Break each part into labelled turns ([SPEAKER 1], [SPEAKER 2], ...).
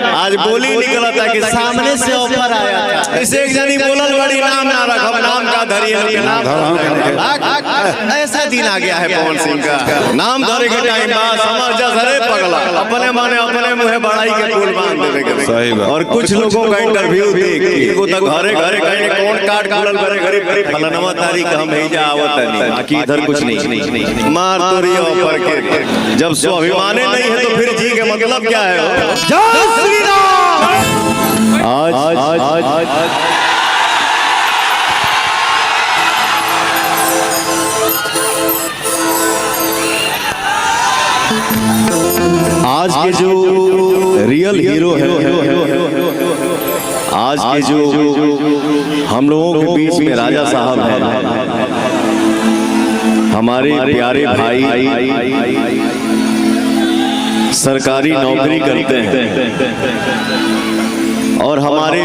[SPEAKER 1] आज बोली निकला था कि सामने से ऑफर आया था। इसे एक जनी बोलल बड़ी नाम ना रखब, नाम का धरिए नाम। ऐसा दिन आ गया है पवन सिंह का, नाम धरे के टाइम बाद समझ जा सरे पगला, अपने माने अपने मुंह बड़ाई के फूल बांध देवे के। सही बात। और कुछ लोगों का इंटरव्यू देख एगो तो घरे घरे कहीं कौन काट खुलल करे गरीब गरीब फलानवा तारीख हम ही जा आवत नहीं, बाकी इधर कुछ नहीं। मार तो रही ऑफर के, जब स्वाभिमाने नहीं है तो फिर जी के मतलब क्या है? जय श्री राम। आज के जो रियल हीरो है, आज के जो हम लोगों के बीच में राजा साहब हैं, हमारे प्यारे भाई सरकारी नौकरी करते हैं और हमारे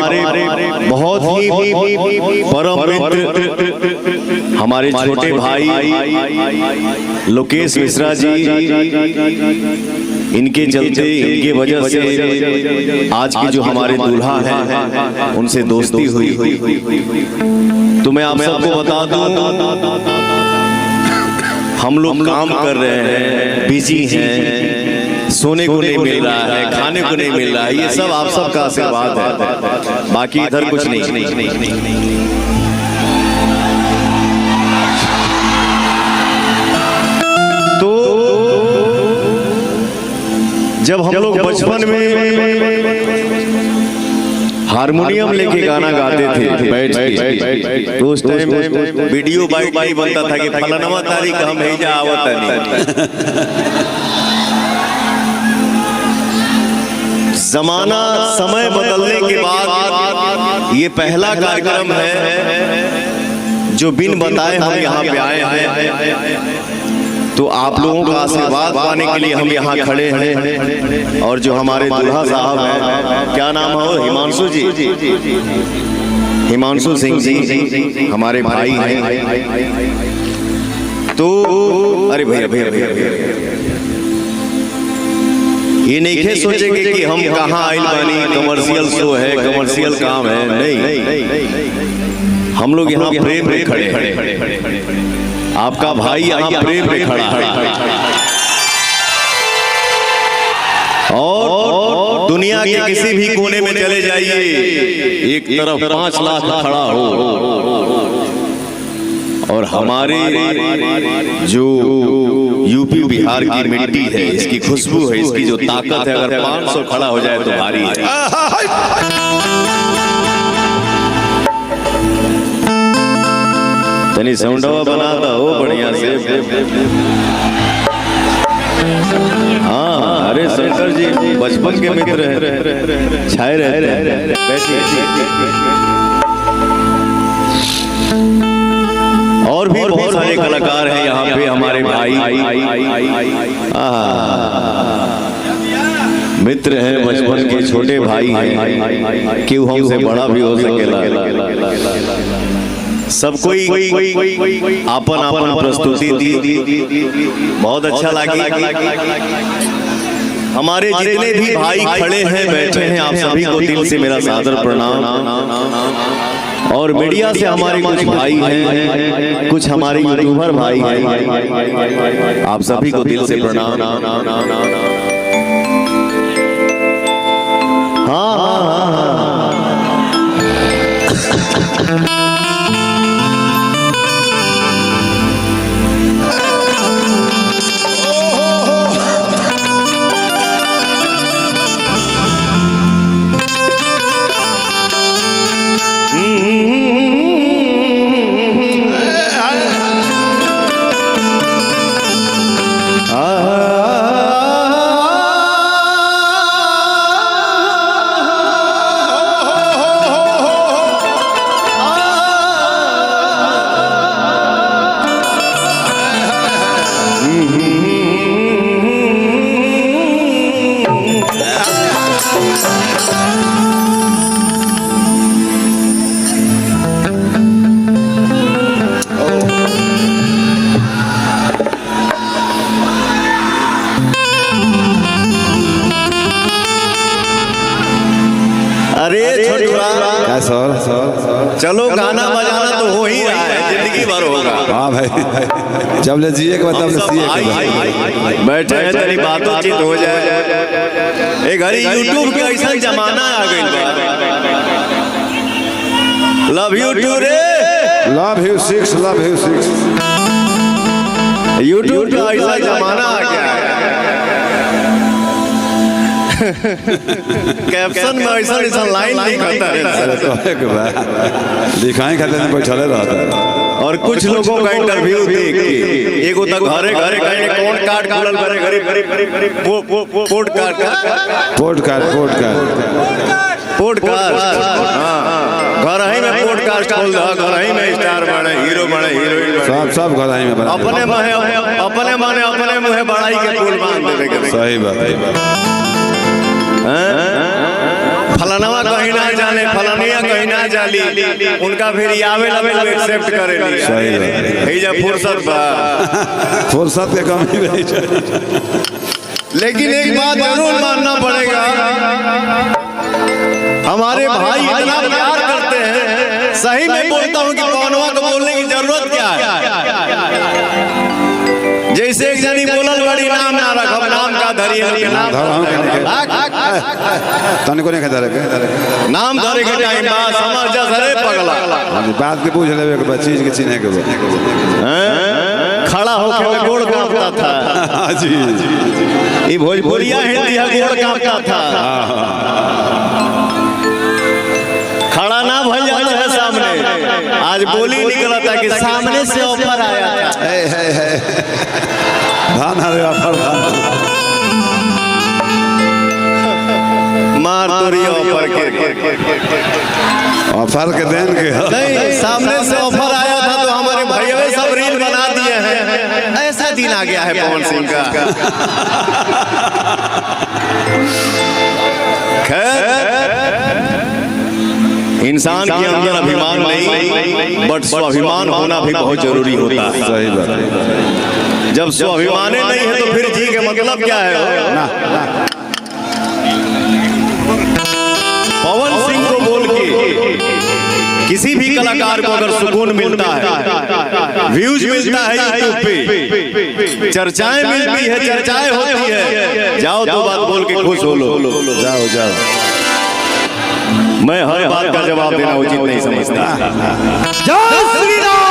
[SPEAKER 1] बहुत ही परम मित्र हमारे छोटे भाई लोकेश मिश्रा जी, इनके चलते इनके वजह से आज की जो हमारे दूल्हा हैं उनसे दोस्ती हुई। तो मैं आप सबको बता दूं, हम लोग काम कर रहे हैं, बिजी हैं, सोने को नहीं मिल रहा है, खाने को नहीं मिल रहा है, ये सब आप सबका आशीर्वाद है, बाकी इधर कुछ नहीं। तो जब हम लोग बचपन में हारमोनियम लेके गाना गाते थे बैठ के, तो उस टाइम वीडियो बाई बनता था कि फलानवा तारीख हम ही जा आवत नहीं। जमाना समय बदलने के बाद ये पहला कार्यक्रम है जो बिन बताए हम यहाँ पे आए हैं। तो आप लोगों का आशीर्वाद पाने के लिए हम यहाँ खड़े हैं। और जो हमारे दूल्हा साहब हैं, क्या नाम है? हिमांशु जी, हिमांशु सिंह जी हमारे भाई हैं। तो अरे भैया ये नहीं सोचेंगे कि हम कहाँ आइल बानी, कमर्शियल शो है, कमर्शियल काम है, नहीं। हम लोग यहाँ प्रेम में खड़े हैं, आपका भाई यहाँ प्रेम में खड़ा है। और दुनिया के किसी भी कोने में चले जाइए, एक तरफ 5 लाख खड़ा हो, और हमारे जो यूपी बिहार की मिट्टी है, इसकी खुशबू है, इसकी जो ताकत है, अगर 500 खड़ा हो जाए तो भारी है। तनी साउंडवा बनाता हो बढ़िया से। हाँ, अरे शंकर जी बचपन के मित्र हैं, छाए रहते हैं। और भी बहुत सारे कलाकार हैं यहाँ पे, हमारे भाई मित्र हैं, बचपन के छोटे भाई हैं, क्यों हमसे बड़ा भी हो सकेला। सब कोई आपन आपन प्रस्तुति दी, बहुत अच्छा लगा। हमारे जितने भी भाई खड़े हैं, बैठे हैं, आप सभी को दिल से मेरा सादर प्रणाम। और मीडिया से हमारे कुछ भाई हैं, कुछ हमारे यूट्यूबर भाई हैं, आप सभी को दिल से प्रणाम। हाँ, अरे छोटुआ
[SPEAKER 2] क्या सर
[SPEAKER 1] चलो गाना बजाना तो हो ही रहा है, जिंदगी भर होगा।
[SPEAKER 2] हाँ भाई, जब ले जिए के बाद तब ले सिए के बाद।
[SPEAKER 1] बैठे हैं तेरी बातचीत हो जाए। एक घड़ी यूट्यूब के ऐसा जमाना आ गई बा। लव यू टू रे,
[SPEAKER 2] love you 6, love you 6।
[SPEAKER 1] YouTube का ऐसा जमाना आ गया है। कैप्शन में ऐसा ऐसा लाइन लिखता है,
[SPEAKER 2] दिखाएं खाते में बैठले रहता है।
[SPEAKER 1] और कुछ लोगों का इंटरव्यू देख के एगो तक घरे घरे कहीं कौन काट खुलल करे गरीब पॉडकास्ट घर ही में पॉडकास्ट खोल दो, घर ही में स्टार बने, हीरो बने, हीरोइन
[SPEAKER 2] सब घर ही में बना।
[SPEAKER 1] अपने मुंह बड़ाई के पुल बांध देवे के।
[SPEAKER 2] सही बात।
[SPEAKER 1] फलानवा कहीं ना जाने, फलानिया कहीं ना जाली, उनका फिर आवे लगे एक्सेप्ट करे ली।
[SPEAKER 2] सही बात।
[SPEAKER 1] हे जब
[SPEAKER 2] फुर्सत के कमी नहीं।
[SPEAKER 1] लेकिन एक बात जरूर मानना पड़ेगा, हमारे भाई इतना प्यार करते हैं, सही में बोलता हूँ कि पवनवा को बोलने की जरूरत क्या है। जैसे एक जनी बोलल बड़ी नाम ना रखब, नाम का धरिए नाम
[SPEAKER 2] तने को नहीं कहता रखे
[SPEAKER 1] नाम धरे के टाइम बा समझ जा सरे पगला।
[SPEAKER 2] बात के पूछ लेवे के चीज के चिन्हे के
[SPEAKER 1] खड़ा होके में गोड़ कांपता था।
[SPEAKER 2] हां जी,
[SPEAKER 1] ये भोजपुरिया हिंदी है, गोड़ कांपता था। खड़ा ना भइल जाता है सामने। आज बोली निकला था कि सामने से ऑफर आया था।
[SPEAKER 2] धान हरे ऑफर
[SPEAKER 1] मार तोरी ऑफर
[SPEAKER 2] के देन के
[SPEAKER 1] नहीं, सामने से ऑफर आया था तो हमारे भैया सब रील बना दिए हैं। ऐसा दिन आ गया है पवन सिंह का। खैर, इंसान के अंदर अभिमान नहीं, बट स्वाभिमान होना भी बहुत जरूरी होता है।
[SPEAKER 2] सही बात है।
[SPEAKER 1] जब स्वाभिमान नहीं है तो फिर जी के मतलब क्या है। पवन सिंह को बोल के किसी भी कलाकार को अगर सुकून मिलता है, व्यूज मिलता है यूट्यूब पे, चर्चाएं मिलती है, चर्चाएं होती है, जाओ तो बात बोल के खुश हो लो।
[SPEAKER 2] जाओ।
[SPEAKER 1] मैं हर बात का जवाब देना उचित नहीं समझता।
[SPEAKER 3] जय श्री राम।